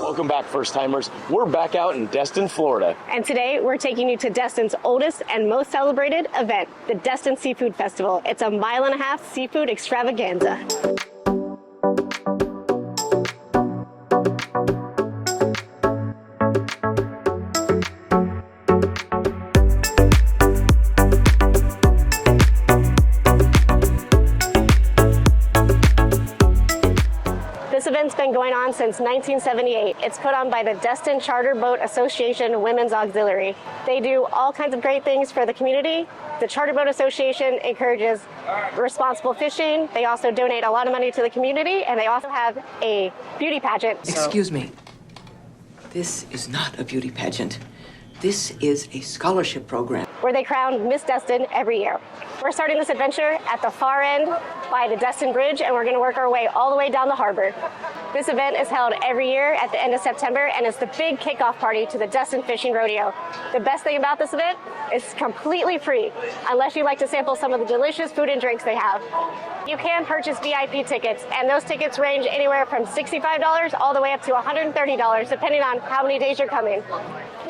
Welcome back, first-timers. We're back out in Destin, Florida. And today, we're taking you to Destin's oldest and most celebrated event, the Destin Seafood Festival. It's a 1.5 mile seafood extravaganza. This event's been going on since 1978. It's put on by the Destin Charter Boat Association Women's Auxiliary. They do all kinds of great things for the community. The Charter Boat Association encourages responsible fishing. They also donate a lot of money to the community, and they also have a beauty pageant. Excuse me. This is not a beauty pageant. This is a scholarship program where they crown Miss Destin every year. We're starting this adventure at the far end by the Destin Bridge, and we're going to work our way all the way down the harbor. This event is held every year at the end of September, and it's the big kickoff party to the Destin Fishing Rodeo. The best thing about this event is it's completely free, unless you'd like to sample some of the delicious food and drinks they have. You can purchase VIP tickets, and those tickets range anywhere from $65 all the way up to $130, depending on how many days you're coming.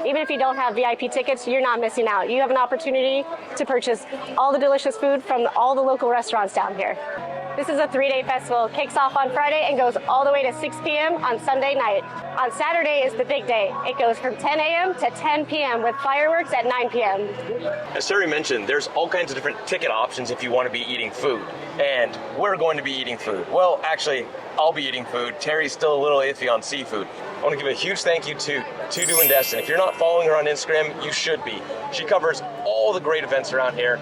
Even if you don't have VIP tickets, you're not missing out. You have an opportunity to purchase all the delicious food from all the local restaurants down here. This is a 3-day festival. It kicks off on Friday and goes all the way to 6 p.m. on Sunday night. On Saturday is the big day. It goes from 10 a.m. to 10 p.m. with fireworks at 9 p.m. As Terry mentioned, there's all kinds of different ticket options if you want to be eating food. And we're going to be eating food. Well, actually, I'll be eating food. Terry's still a little iffy on seafood. I want to give a huge thank you to Tudu and Destin. If you're not following her on Instagram, you should be. She covers all the great events around here.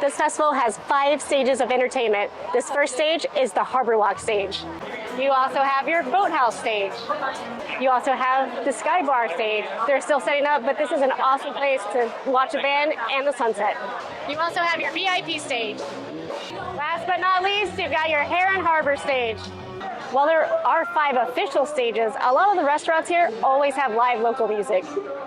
This festival has 5 stages of entertainment. This first stage is the Harbor Walk stage. You also have your Boathouse stage. You also have the SkyBar stage. They're still setting up, but this is an awesome place to watch a band and the sunset. You also have your VIP stage. Last but not least, you've got your Hair and Harbor stage. While there are 5 official stages, a lot of the restaurants here always have live local music.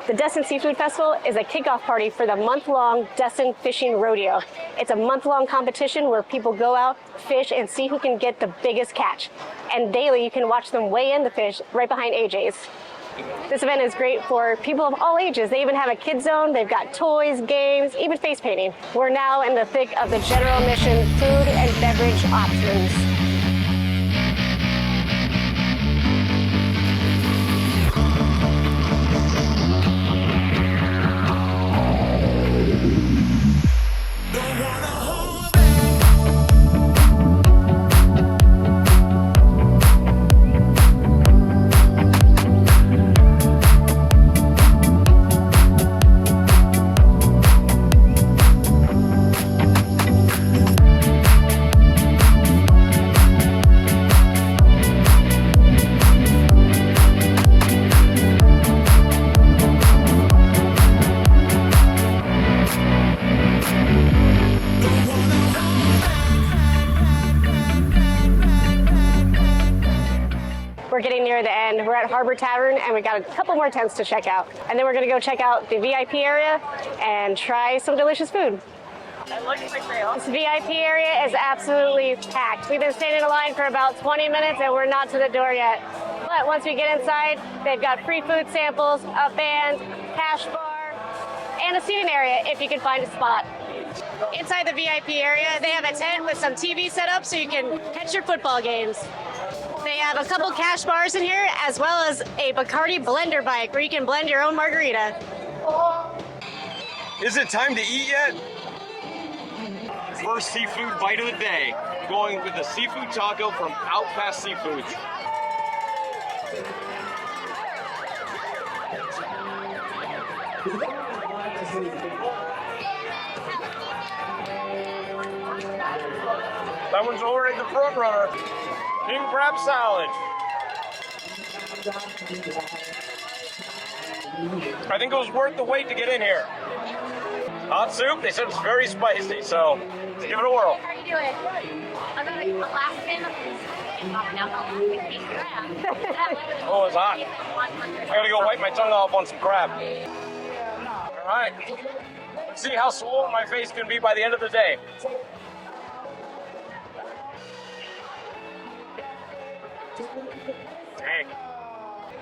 The Destin Seafood Festival is a kickoff party for the month-long Destin Fishing Rodeo. It's a month-long competition where people go out, fish, and see who can get the biggest catch. And daily, you can watch them weigh in the fish right behind AJ's. This event is great for people of all ages. They even have a kids zone. They've got toys, games, even face painting. We're now in the thick of the general admission food and beverage options. We're getting near the end. We're at Harbor Tavern, and we got a couple more tents to check out. And then we're gonna go check out the VIP area and try some delicious food. This VIP area is absolutely packed. We've been standing in line for about 20 minutes, and we're not to the door yet. But once we get inside, they've got free food samples, a band, cash bar, and a seating area if you can find a spot. Inside the VIP area, they have a tent with some TV set up so you can catch your football games. They have a couple cash bars in here, as well as a Bacardi blender bike where you can blend your own margarita. Is it time to eat yet? First seafood bite of the day. Going with a seafood taco from Out Past Seafoods. That one's already the front runner. King crab salad. I think it was worth the wait to get in here. Hot soup, they said it's very spicy, so let's give it a whirl. How are you doing? I'm going to Alaskan. Oh, it's hot. I gotta go wipe my tongue off on some crab. All right. Let's see how swollen my face can be by the end of the day. Dang.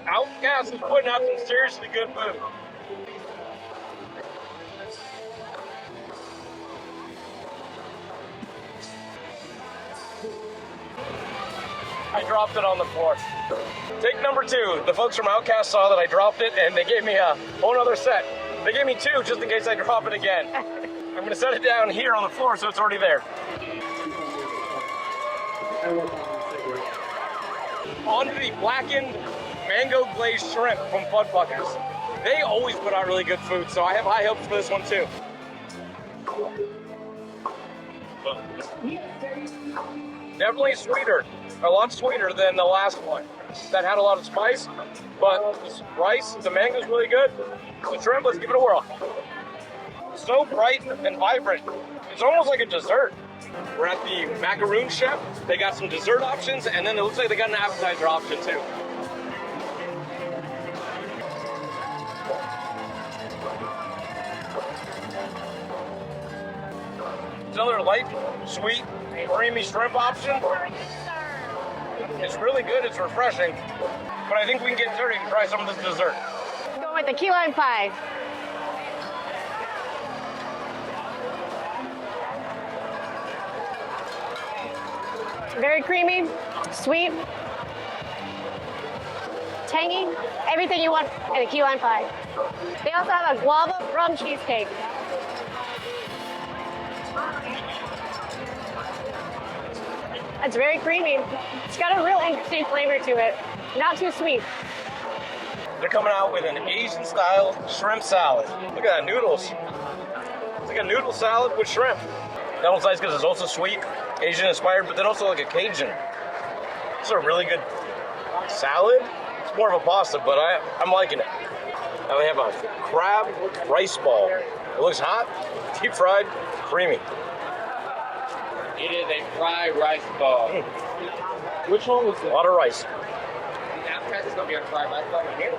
Outcast is putting out some seriously good food. I dropped it on the floor. Take number 2. The folks from Outcast saw that I dropped it and they gave me a whole other set. They gave me 2 just in case I drop it again. I'm gonna set it down here on the floor so it's already there. On to the blackened mango glazed shrimp from Fuddfuckers. They always put out really good food, so I have high hopes for this one too. Definitely sweeter, a lot sweeter than the last one. That had a lot of spice, but the rice, the mango's really good. The shrimp, let's give it a whirl. So bright and vibrant. It's almost like a dessert. We're at the Macaroon Chef. They got some dessert options, and then it looks like they got an appetizer option too. It's another light, sweet, creamy shrimp option. It's really good, it's refreshing. But I think we can get Terry to try some of this dessert. Go with the key lime pie. Very creamy, sweet, tangy, everything you want in a key lime pie. They also have a guava rum cheesecake. It's very creamy. It's got a real interesting flavor to it. Not too sweet. They're coming out with an Asian-style shrimp salad. Look at that, noodles. It's like a noodle salad with shrimp. That one's nice because it's also sweet, Asian-inspired, but then also like a Cajun. It's a really good salad. It's more of a pasta, but I'm liking it. Now they have a crab rice ball. It looks hot, deep fried, creamy. It is a fried rice ball. Which one was A lot of rice. The appetizer is going to be a fried rice ball here.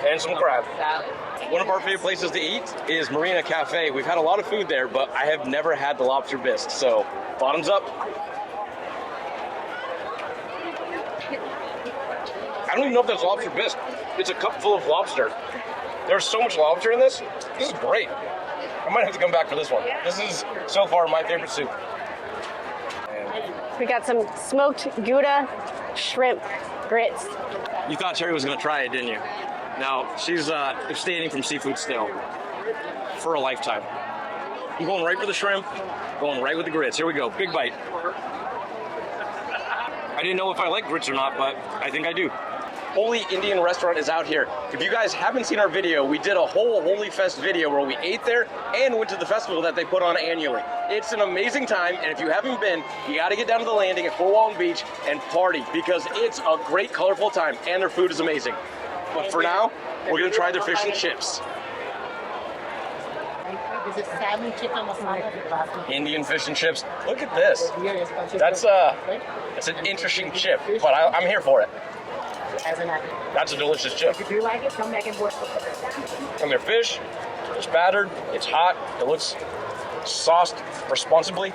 And some crab. Salad. One of our favorite places to eat is Marina Cafe. We've had a lot of food there, but I have never had the lobster bisque. So, bottoms up. I don't even know if that's lobster bisque. It's a cup full of lobster. There's so much lobster in this. This is great. I might have to come back for this one. This is, so far, my favorite soup. We got some smoked Gouda shrimp grits. You thought Terry was going to try it, didn't you? Now, she's abstaining from seafood still for a lifetime. I'm going right for the shrimp, going right with the grits. Here we go, big bite. I didn't know if I like grits or not, but I think I do. Holy Indian Restaurant is out here. If you guys haven't seen our video, we did a whole Holy Fest video where we ate there and went to the festival that they put on annually. It's an amazing time, and if you haven't been, you gotta get down to the landing at Fort Walton Beach and party because it's a great, colorful time, and their food is amazing. But for now, we're gonna try their fish and chips. This is salmon chicken masala. Indian fish and chips. Look at this. That's an interesting chip, but I'm here for it. That's a delicious chip. If you like it, come back and work. And their fish, it's battered, it's hot, it looks sauced responsibly.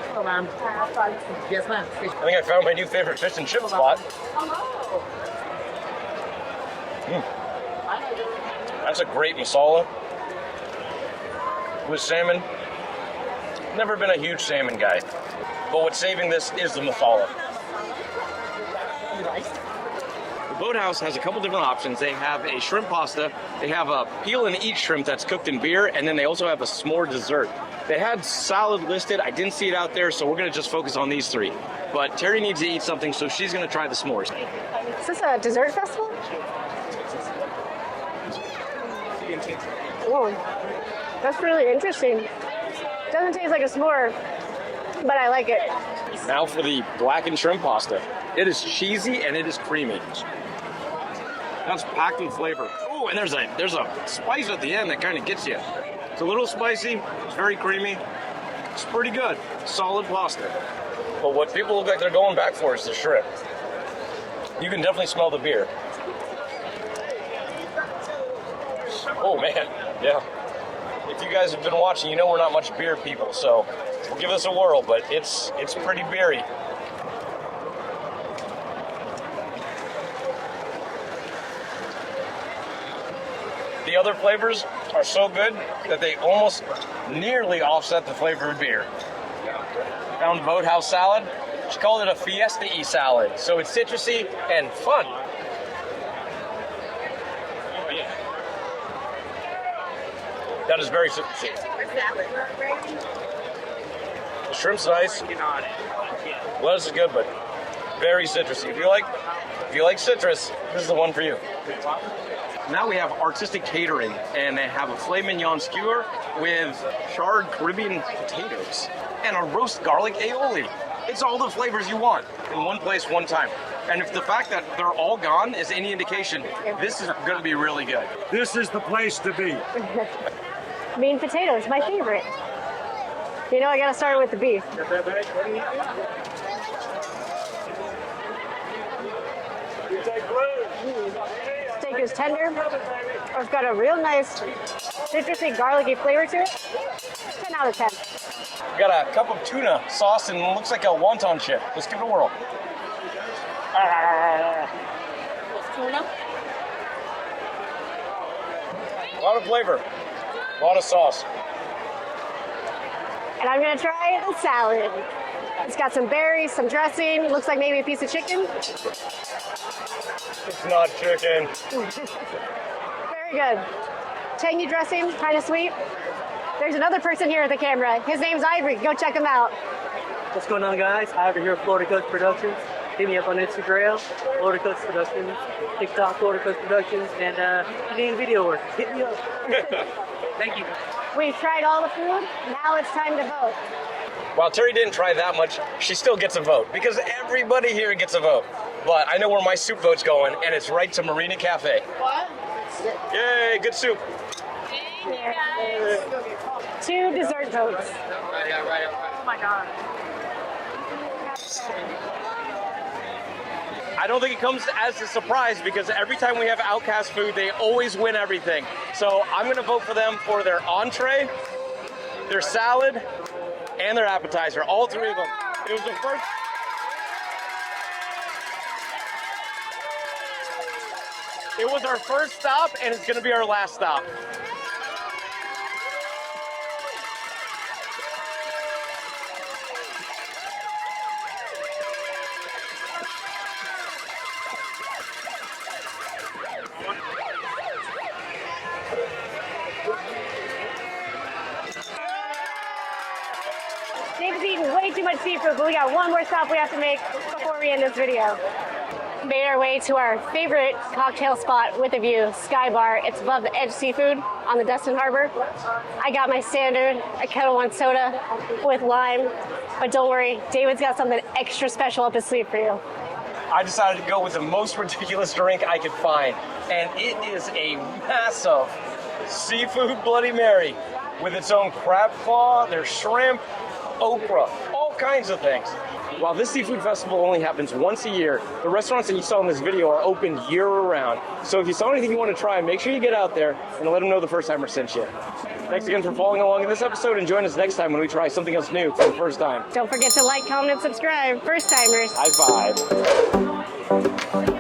Hello, ma'am. Yes, ma'am. I think I found my new favorite fish and chip spot. That's a great masala with salmon. Never been a huge salmon guy, but what's saving this is the masala. The Boathouse has a couple different options. They have a shrimp pasta, they have a peel and eat shrimp that's cooked in beer, and then they also have a s'more dessert. They had salad listed. I didn't see it out there, so we're going to just focus on these three. But Terry needs to eat something, so she's going to try the s'mores. Is this a dessert festival? Oh, that's really interesting. Doesn't taste like a s'more, but I like it. Now for the blackened shrimp pasta. It is cheesy and it is creamy. That's packed with flavor. Oh, and there's a spice at the end that kind of gets you. It's a little spicy. It's very creamy. It's pretty good. Solid pasta. But what people look like they're going back for is the shrimp. You can definitely smell the beer. Oh man, yeah. If you guys have been watching, you know we're not much beer people, so We'll give this a whirl, but it's pretty beery. The other flavors are so good that they almost nearly offset the flavor of beer. Found Boathouse salad. She called it a fiesta-y salad, so it's citrusy and fun. That is very citrusy. The shrimp's nice. Lettuce is good, but very citrusy. If you like citrus, this is the one for you. Now we have artistic catering, and they have a filet mignon skewer with charred Caribbean potatoes and a roast garlic aioli. It's all the flavors you want in one place, one time. And if the fact that they're all gone is any indication, this is going to be really good. This is the place to be. Mean potatoes, my favorite. You know, I gotta start with the beef. Steak is tender. It's got a real nice citrusy, garlicky flavor to it. 10 out of 10. We got a cup of tuna sauce and it looks like a wonton chip. Let's give it a whirl. Tuna. A lot of flavor, a lot of sauce. And I'm gonna try the salad. It's got some berries, some dressing, looks like maybe a piece of chicken. It's not chicken. Very good. Tangy dressing, kind of sweet. There's another person here at the camera. His name's Ivory. Go check him out. What's going on, guys? Ivory here at Florida Coast Productions. Hit me up on Instagram, Florida Coast Productions, TikTok, Florida Coast Productions, and if you need video work, hit me up. Thank you. We've tried all the food. Now it's time to vote. While Terry didn't try that much, she still gets a vote because everybody here gets a vote. But I know where my soup vote's going, and it's right to Marina Cafe. What? Yay, good soup. Two dessert votes. Oh my god. I don't think it comes as a surprise because every time we have Outcast food, they always win everything. So I'm going to vote for them for their entree, their salad, and their appetizer. All three of them. It was the first. It was our first stop, and it's going to be our last stop. Dave's eating way too much seafood, but we got one more stop we have to make before we end this video. Made our way to our favorite cocktail spot with a view, SkyBar. It's above the Edge Seafood on the Destin Harbor. I got my standard, a Kettle One soda with lime, but don't worry, David's got something extra special up his sleeve for you. I decided to go with the most ridiculous drink I could find, and it is a massive seafood Bloody Mary with its own crab claw, there's shrimp, okra, all kinds of things. While this seafood festival only happens once a year, the restaurants that you saw in this video are open year-round. So if you saw anything you want to try, make sure you get out there and let them know the first timer sent you. Thanks again for following along in this episode, and join us next time when we try something else new for the first time. Don't forget to like, comment, and subscribe. First timers. High five.